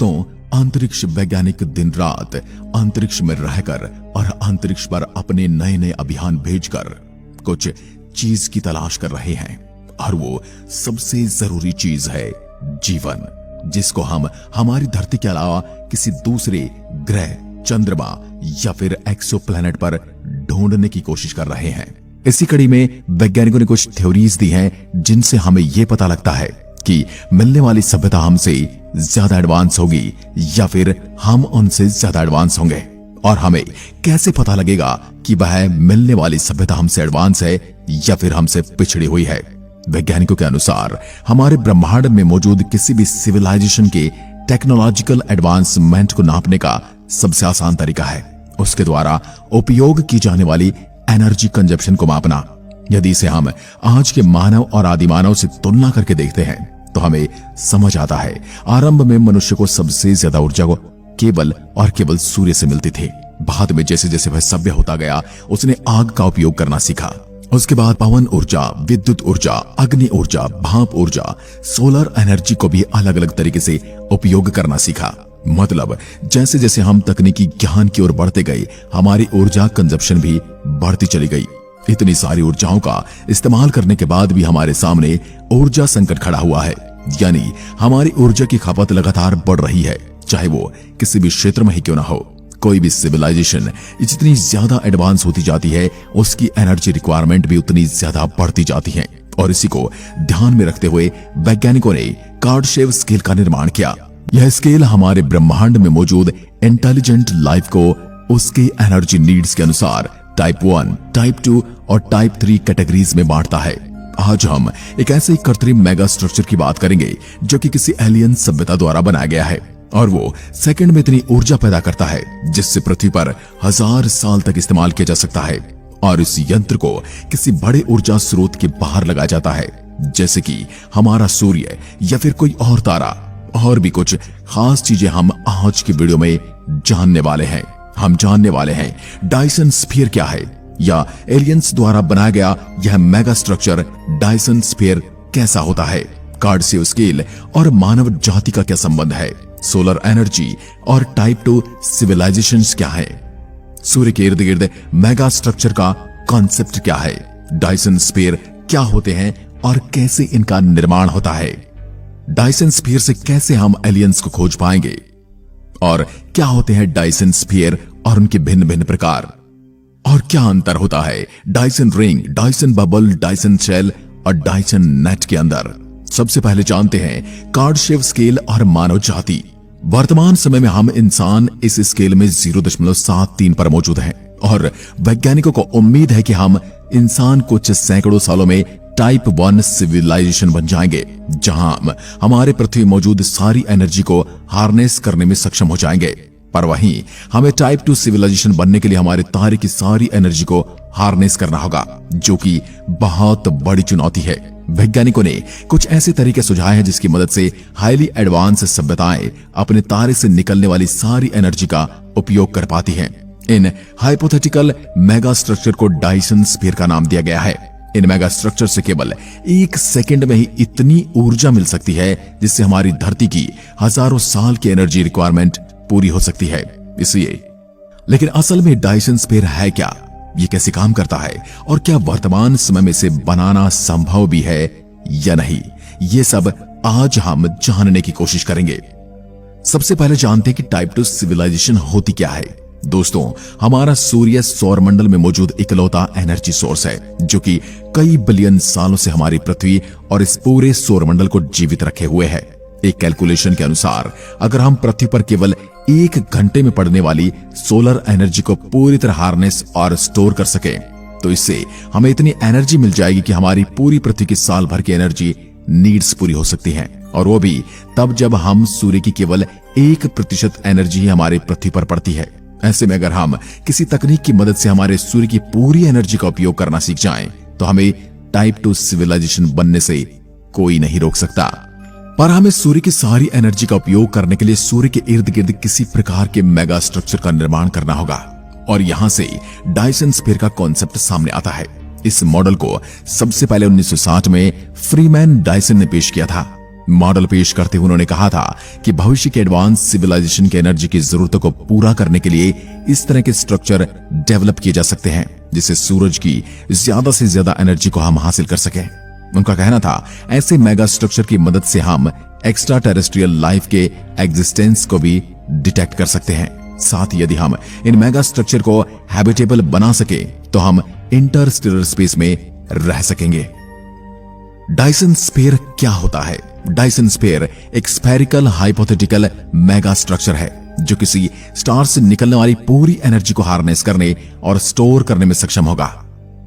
तो अंतरिक्ष वैज्ञानिक दिन रात अंतरिक्ष में रहकर और अंतरिक्ष पर अपने नए नए अभियान भेजकर कुछ चीज की तलाश कर रहे हैं, और वो सबसे जरूरी चीज है जीवन, जिसको हम हमारी धरती के अलावा किसी दूसरे ग्रह, चंद्रमा या फिर एक्सोप्लैनेट पर ढूंढने की कोशिश कर रहे हैं। इसी कड़ी में वैज्ञानिकों ने कुछ थ्योरीज दी हैं जिनसे हमें यह पता लगता है कि मिलने वाली सभ्यता हमसे ज्यादा एडवांस होगी या फिर हम उनसे ज्यादा एडवांस होंगे, और हमें कैसे पता लगेगा कि वह मिलने वाली सभ्यता हमसे एडवांस है या फिर हमसे पिछड़ी हुई है। वैज्ञानिकों के अनुसार हमारे ब्रह्मांड में मौजूद किसी भी सिविलाइजेशन के टेक्नोलॉजिकल एडवांसमेंट को नापने का सबसे आसान तरीका है उसके द्वारा उपयोग की जाने वाली एनर्जी कंजप्शन को मापना। यदि इसे हम आज के मानव और आदिमानव से तुलना करके देखते हैं तो हमें समझ आता है आरंभ में मनुष्य को सबसे ज्यादा ऊर्जा को केवल और केवल सूर्य से मिलती थी। बाद में जैसे जैसे वह सभ्य होता गया उसने आग का उपयोग करना सीखा। उसके बाद पवन ऊर्जा, विद्युत ऊर्जा, अग्नि ऊर्जा, भाप ऊर्जा, सोलर एनर्जी को भी अलग अलग तरीके से उपयोग करना सीखा। मतलब जैसे जैसे हम तकनीकी ज्ञान की ओर बढ़ते गए हमारी ऊर्जा कंजप्शन भी बढ़ती चली गई। इतनी सारी ऊर्जाओं का इस्तेमाल करने के बाद भी हमारे सामने ऊर्जा संकट खड़ा हुआ है, यानी हमारी ऊर्जा की खपत लगातार बढ़ रही है, चाहे वो किसी भी क्षेत्र में ही क्यों ना हो। कोई भी सिविलाइजेशन जितनी ज्यादा एडवांस होती जाती है उसकी एनर्जी रिक्वायरमेंट भी उतनी ज्यादा बढ़ती जाती है, और इसी को ध्यान में रखते हुए वैज्ञानिकों ने कार्डशेव स्केल का निर्माण किया। यह स्केल हमारे ब्रह्मांड में मौजूद इंटेलिजेंट लाइफ को उसके एनर्जी नीड्स के अनुसार टाइप 1, टाइप 2 और टाइप 3 कैटेगरीज में बांटता है। आज हम एक ऐसे कृत्रिम मेगा स्ट्रक्चर की बात करेंगे जो कि किसी एलियन सभ्यता द्वारा बनाया गया है, और वो सेकंड में इतनी ऊर्जा पैदा करता है जिससे पृथ्वी पर 1000 साल तक इस्तेमाल किया जा सकता है। और इस यंत्र को किसी बड़े ऊर्जा स्रोत के बाहर लगाया जाता है, जैसे कि हमारा सूर्य या फिर कोई और तारा। और भी कुछ खास चीजें हम आज की वीडियो में जानने वाले हैं। हम जानने वाले हैं डायसन स्फीयर क्या है, या एलियंस द्वारा बनाया गया यह मेगा स्ट्रक्चर डायसन स्फीयर कैसा होता है, कार्डशेव स्केल और मानव जाति का क्या संबंध है, सोलर एनर्जी और टाइप 2 सिविलाइजेशंस क्या है, सूर्य के इर्द गिर्द मेगा स्ट्रक्चर का कॉन्सेप्ट क्या है, डायसन स्फीयर क्या होते हैं और कैसे इनका निर्माण होता है, डायसन स्फीयर से कैसे हम एलियंस को खोज पाएंगे, और क्या होते हैं डायसन स्फीयर और उनके भिन्न भिन्न प्रकार, और क्या अंतर होता है Dyson ring, Dyson bubble, Dyson shell और डायसन नेट के अंदर। सबसे पहले जानते हैं कार्डशेव स्केल और मानव जाति। वर्तमान समय में हम इंसान इस स्केल में 0.73 पर मौजूद हैं, और वैज्ञानिकों को उम्मीद है कि हम इंसान कुछ सैकड़ों सालों में टाइप 1 सिविलाइजेशन बन जाएंगे, जहां हम हमारे पृथ्वी मौजूद सारी एनर्जी को हार्नेस करने में सक्षम हो जाएंगे। पर वहीं हमें टाइप 2 सिविलाइजेशन बनने के लिए हमारे तारे की सारी एनर्जी को हार्नेस करना होगा, जो कि बहुत बड़ी चुनौती है। वैज्ञानिकों ने कुछ ऐसे तरीके सुझाए हैं जिसकी मदद से हाईली एडवांस सभ्यताएं अपने तारे से निकलने वाली सारी एनर्जी का उपयोग कर पाती हैं। इन हाइपोथेटिकल मेगा स्ट्रक्चर को डायसन स्फीयर का नाम दिया गया है। इन मेगा स्ट्रक्चर से केवल 1 सेकंड में ही इतनी ऊर्जा मिल सकती है जिससे हमारी धरती की हजारों साल की एनर्जी रिक्वायरमेंट पूरी हो सकती है। इसलिए लेकिन असल में डायसन स्फीयर है क्या, ये कैसे काम करता है, और क्या वर्तमान समय में इसे बनाना संभव भी है या नहीं, ये सब आज हम जानने की कोशिश करेंगे। सबसे पहले जानते हैं कि टाइप 2 सिविलाइजेशन होती क्या है। दोस्तों, हमारा सूर्य सौरमंडल में मौजूद इकलौता एनर्जी सोर्स है जो कि कई बिलियन सालों से हमारी पृथ्वी और इस पूरे सौरमंडल को जीवित रखे हुए है। एक कैलकुलेशन के अनुसार अगर हम पृथ्वी पर केवल 1 घंटे में पड़ने वाली सोलर एनर्जी को पूरी तरह हार्नेस और स्टोर कर सके तो इससे हमें इतनी एनर्जी मिल जाएगी कि हमारी पूरी पृथ्वी की साल भर की एनर्जी नीड्स पूरी हो सकती हैं, और वो भी तब जब हम सूर्य की केवल 1% एनर्जी ही हमारी पृथ्वी पर पड़ती है। ऐसे में अगर हम किसी तकनीक की मदद से हमारे सूर्य की पूरी एनर्जी का उपयोग करना सीख जाएं, तो हमें टाइप 2 सिविलाइजेशन बनने से कोई नहीं रोक सकता। पर हमें सूर्य की सारी एनर्जी का उपयोग करने के लिए सूर्य के इर्द गिर्द किसी प्रकार के मेगा स्ट्रक्चर का निर्माण करना होगा, और यहां से डायसन स्फीयर का कॉन्सेप्ट सामने आता है। इस मॉडल को सबसे पहले 1960 में फ्रीमैन डायसन ने पेश किया था। मॉडल पेश करते हुए उन्होंने कहा था कि भविष्य के एडवांस सिविलाइजेशन के एनर्जी की जरूरतों को पूरा करने के लिए इस तरह के स्ट्रक्चर डेवलप किए जा सकते हैं जिससे सूरज की ज्यादा से ज्यादा एनर्जी को हम हासिल कर सकें। उनका कहना था ऐसे मेगा स्ट्रक्चर की मदद से हम एक्स्ट्रा टेरेस्ट्रियल लाइफ के एग्जिस्टेंस को भी डिटेक्ट कर सकते हैं। साथ ही यदि हम इन मेगा स्ट्रक्चर को हैबिटेबल बना सके तो हम इंटरस्टेलर स्पेस में रह सकेंगे। डायसन स्फीयर क्या होता है? डायसन स्फीयर एक स्फेरिकल हाइपोथेटिकल मेगा स्ट्रक्चर है जो किसी स्टार से निकलने वाली पूरी एनर्जी को हार्नेस करने और स्टोर करने में सक्षम होगा।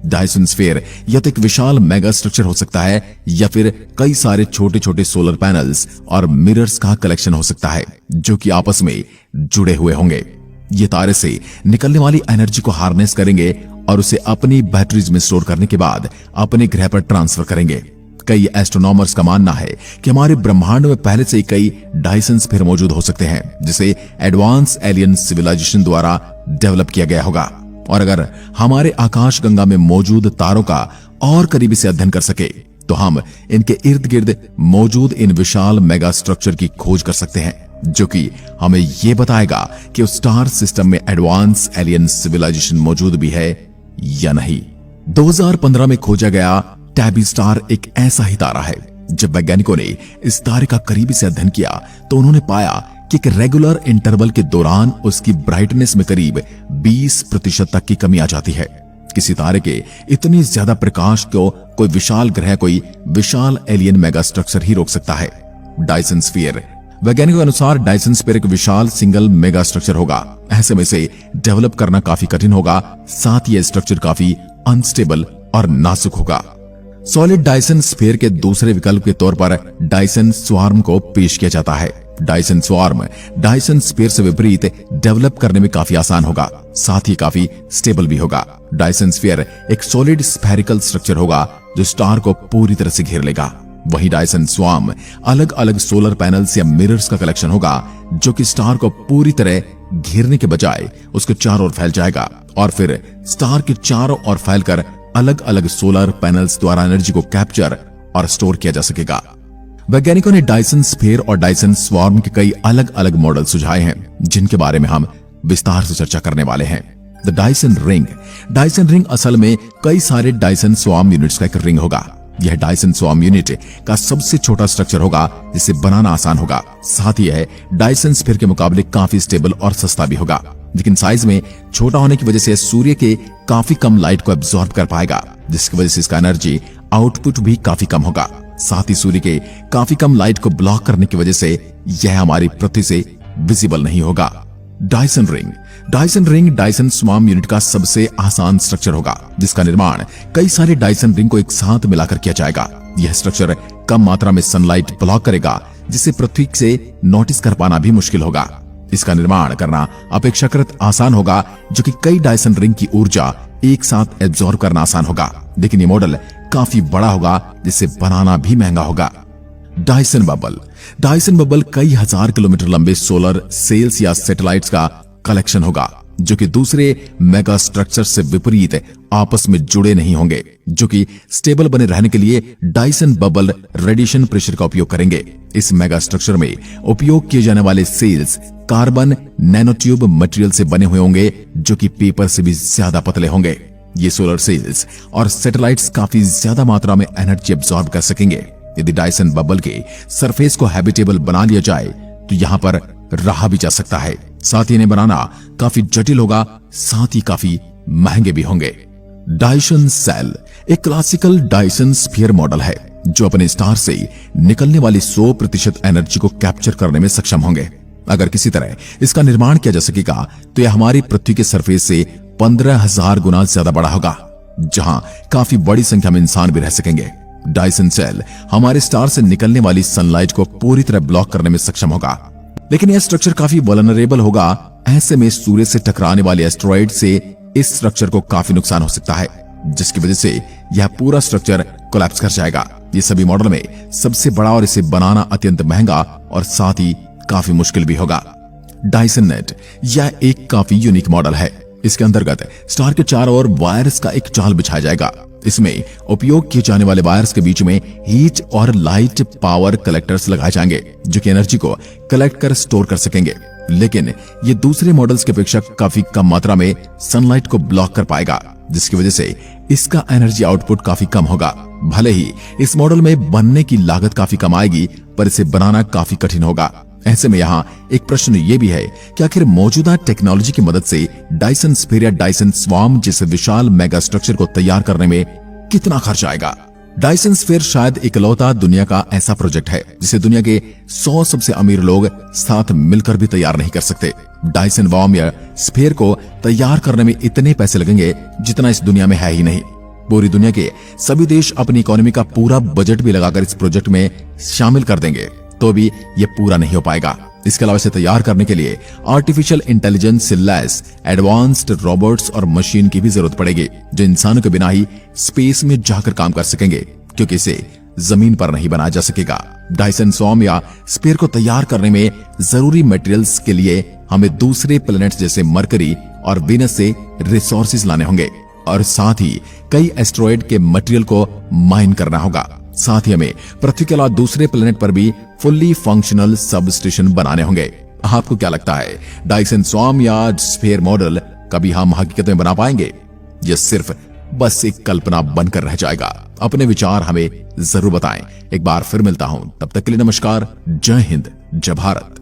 डायसन स्फीयर या तो एक विशाल मेगा स्ट्रक्चर हो सकता है या फिर कई सारे छोटे छोटे सोलर पैनल्स और मिरर्स का कलेक्शन हो सकता है जो कि आपस में जुड़े हुए होंगे। ये तारे से निकलने वाली एनर्जी को हार्नेस करेंगे और उसे अपनी बैटरीज में स्टोर करने के बाद अपने ग्रह पर ट्रांसफर करेंगे। कई एस्ट्रोनॉमर्स का मानना है कि हमारे ब्रह्मांड में पहले से ही कई डायसन स्फीयर मौजूद हो सकते हैं जिसे एडवांस एलियन सिविलाइजेशन द्वारा डेवलप किया गया होगा। और अगर हमारे आकाश गंगा में मौजूद तारों का और करीबी से अध्ययन कर सके तो हम इनके इर्द गिर्द मौजूद इन विशाल मेगा स्ट्रक्चर की खोज कर सकते हैं जो कि हमें यह बताएगा कि उस स्टार सिस्टम में एडवांस एलियन सिविलाइजेशन मौजूद भी है या नहीं। 2015 में खोजा गया टैबी स्टार एक ऐसा ही तारा है। जब वैज्ञानिकों ने इस तारे का करीबी से अध्ययन किया तो उन्होंने पाया कि एक रेगुलर इंटरवल के दौरान उसकी ब्राइटनेस में करीब 20% तक की कमी आ जाती है। किसी तारे के इतनी ज्यादा प्रकाश को कोई विशाल ग्रह, कोई विशाल एलियन मेगा स्ट्रक्चर ही रोक सकता है। डायसन स्फीयर, वैज्ञानिकों के अनुसार डायसन स्फीयर एक विशाल सिंगल मेगा स्ट्रक्चर होगा। ऐसे में इसे डेवलप करना काफी कठिन होगा। साथ ही यह स्ट्रक्चर काफी अनस्टेबल और नाजुक होगा। सॉलिड डायसन स्फीयर के दूसरे विकल्प के तौर पर डायसन स्वार्म को पेश किया जाता है। डायसन स्वार्म डायसन स्फीयर से विपरीत डेवलप करने में काफी आसान होगा, साथ ही काफी स्टेबल भी होगा। डायसन स्फीयर एक सॉलिड स्फेरिकल स्ट्रक्चर होगा जो स्टार को पूरी तरह से घेर लेगा। वहीं डायसन स्वार्म अलग अलग सोलर पैनल्स या मिरर्स का कलेक्शन होगा जो कि स्टार को पूरी तरह घेरने के बजाय उसके चारों ओर फैल जाएगा और फिर स्टार के चारों ओर फैलकर अलग अलग सोलर पैनल्स द्वारा एनर्जी को कैप्चर और स्टोर किया जा सकेगा। वैज्ञानिकों ने डायसन स्फीयर और डायसन स्वार्म के कई अलग अलग मॉडल सुझाए हैं जिनके बारे में हम विस्तार से चर्चा करने वाले हैं। The Dyson ring. Dyson ring असल में कई सारे डायसन स्वार्म यूनिट्स का एक रिंग होगा। यह डायसन स्वार्म यूनिट का सबसे छोटा स्ट्रक्चर होगा जिसे बनाना आसान होगा। साथ ही यह डायसन स्फीयर के मुकाबले काफी स्टेबल और सस्ता भी होगा, लेकिन साइज में छोटा होने की वजह से सूर्य के काफी कम लाइट को एब्जॉर्ब कर पाएगा, जिसकी वजह से इसका एनर्जी आउटपुट भी काफी कम होगा। साथ ही सूर्य के काफी कम लाइट को ब्लॉक करने की वजह से यह हमारी पृथ्वी से विजिबल नहीं होगा। Dyson ring. Dyson ring Dyson swarm unit का सबसे आसान स्ट्रक्चर होगा जिसका निर्माण कई सारे डायसन रिंग को एक साथ मिलाकर किया जाएगा। यह स्ट्रक्चर कम मात्रा में सनलाइट ब्लॉक करेगा जिसे पृथ्वी से नोटिस कर पाना भी मुश्किल होगा। इसका निर्माण करना अपेक्षाकृत आसान होगा जो कि कई डायसन रिंग की ऊर्जा एक साथ एब्जॉर्ब करना आसान होगा, लेकिन ये मॉडल काफी बड़ा होगा जिसे बनाना भी महंगा होगा। Dyson bubble. डायसन बबल कई हजार किलोमीटर लंबे सोलर सेल्स या सैटेलाइट्स का कलेक्शन होगा जो कि दूसरे मेगा स्ट्रक्चर से विपरीत आपस में जुड़े नहीं होंगे, जो कि स्टेबल बने रहने के लिए डायसन बबल रेडिएशन प्रेशर का उपयोग करेंगे। इस मेगा स्ट्रक्चर में उपयोग किए जाने वाले सेल्स कार्बन नैनोट्यूब मटेरियल से बने हुए होंगे जो कि पेपर से भी ज्यादा पतले होंगे। ये सोलर सेल्स और सैटेलाइट्स काफी ज्यादा मात्रा में एनर्जी एब्जॉर्ब कर सकेंगे। यदि डायसन बबल के सरफेस को हैबिटेबल बना लिया जाए तो यहां पर रहा भी जा सकता है। साथ ही इन्हें बनाना काफी जटिल होगा, साथ ही काफी महंगे भी होंगे। डायसन सेल एक क्लासिकल डायसन स्फीयर मॉडल है जो अपने स्टार से निकलने वाली 100% एनर्जी को कैप्चर करने में सक्षम होंगे। अगर किसी तरह इसका निर्माण किया जा सकेगा तो यह हमारी पृथ्वी के सरफेस से 15,000 गुना ज्यादा बड़ा होगा, जहां काफी बड़ी संख्या में इंसान भी रह सकेंगे। डायसन सेल हमारे स्टार से निकलने वाली सनलाइट को पूरी तरह ब्लॉक करने में सक्षम होगा, लेकिन यह स्ट्रक्चर काफी वल्नरेबल होगा। ऐसे में सूर्य से टकराने वाले एस्टेरॉइड से इस स्ट्रक्चर को काफी नुकसान हो सकता है, जिसकी वजह से यह पूरा स्ट्रक्चर कोलैप्स कर जाएगा। ये सभी मॉडल में सबसे बड़ा और इसे बनाना अत्यंत महंगा और साथ ही काफी मुश्किल भी होगा। डायसन नेट यह एक काफी यूनिक मॉडल है। इसके अंतर्गत स्टार के चारों ओर वायर्स का एक जाल बिछाया जाएगा इसमें उपयोग किए जाने वाले वायर्स के बीच में हीट और लाइट पावर कलेक्टर्स लगाए जाएंगे जो कि एनर्जी को कलेक्ट कर स्टोर कर सकेंगे। लेकिन ये दूसरे मॉडल्स की अपेक्षा काफी कम मात्रा में सनलाइट को ब्लॉक कर पाएगा, जिसकी वजह से इसका एनर्जी आउटपुट काफी कम होगा। भले ही इस मॉडल में बनने की लागत काफी कम आएगी, पर इसे बनाना काफी कठिन होगा। ऐसे में यहाँ एक प्रश्न ये भी है कि आखिर मौजूदा टेक्नोलॉजी की मदद से डायसन स्फीयर या डायसन स्वार्म जैसे विशाल मेगा स्ट्रक्चर को तैयार करने में कितना खर्च आएगा। डायसन स्फीयर शायद इकलौता दुनिया का ऐसा प्रोजेक्ट है जिसे दुनिया के 100 सबसे अमीर लोग साथ मिलकर भी तैयार नहीं कर सकते। डायसन वॉर्म या स्फीयर को तैयार करने में इतने पैसे लगेंगे जितना इस दुनिया में है ही नहीं। पूरी दुनिया के सभी देश अपनी इकोनॉमी का पूरा बजट भी लगाकर इस प्रोजेक्ट में शामिल कर देंगे तो भी ये पूरा नहीं हो पाएगा। इसके अलावा इसे तैयार करने के लिए आर्टिफिशियल इंटेलिजेंस से लैस एडवांस्ड रोबोट्स और मशीन की भी जरूरत पड़ेगी जो इंसानों के बिना ही स्पेस में जाकर काम कर सकेंगे, क्योंकि इसे जमीन पर नहीं बनाया जा सकेगा। डायसन स्वार्म या स्फीयर को तैयार करने में जरूरी मटेरियल्स के लिए हमें दूसरे प्लैनेट्स जैसे मरकरी और वीनस से रिसोर्सेज लाने होंगे और साथ ही कई एस्ट्रॉयड के मटेरियल को माइन करना होगा। साथ ही हमें पृथ्वी के अलावा दूसरे प्लेनेट पर भी फुल्ली फंक्शनल सब स्टेशन बनाने होंगे। आपको क्या लगता है, डायसन स्वार्म या स्फीयर मॉडल कभी हम हकीकत में बना पाएंगे? यह सिर्फ बस एक कल्पना बनकर रह जाएगा? अपने विचार हमें जरूर बताएं। एक बार फिर मिलता हूं, तब तक के लिए नमस्कार, जय हिंद, जय भारत।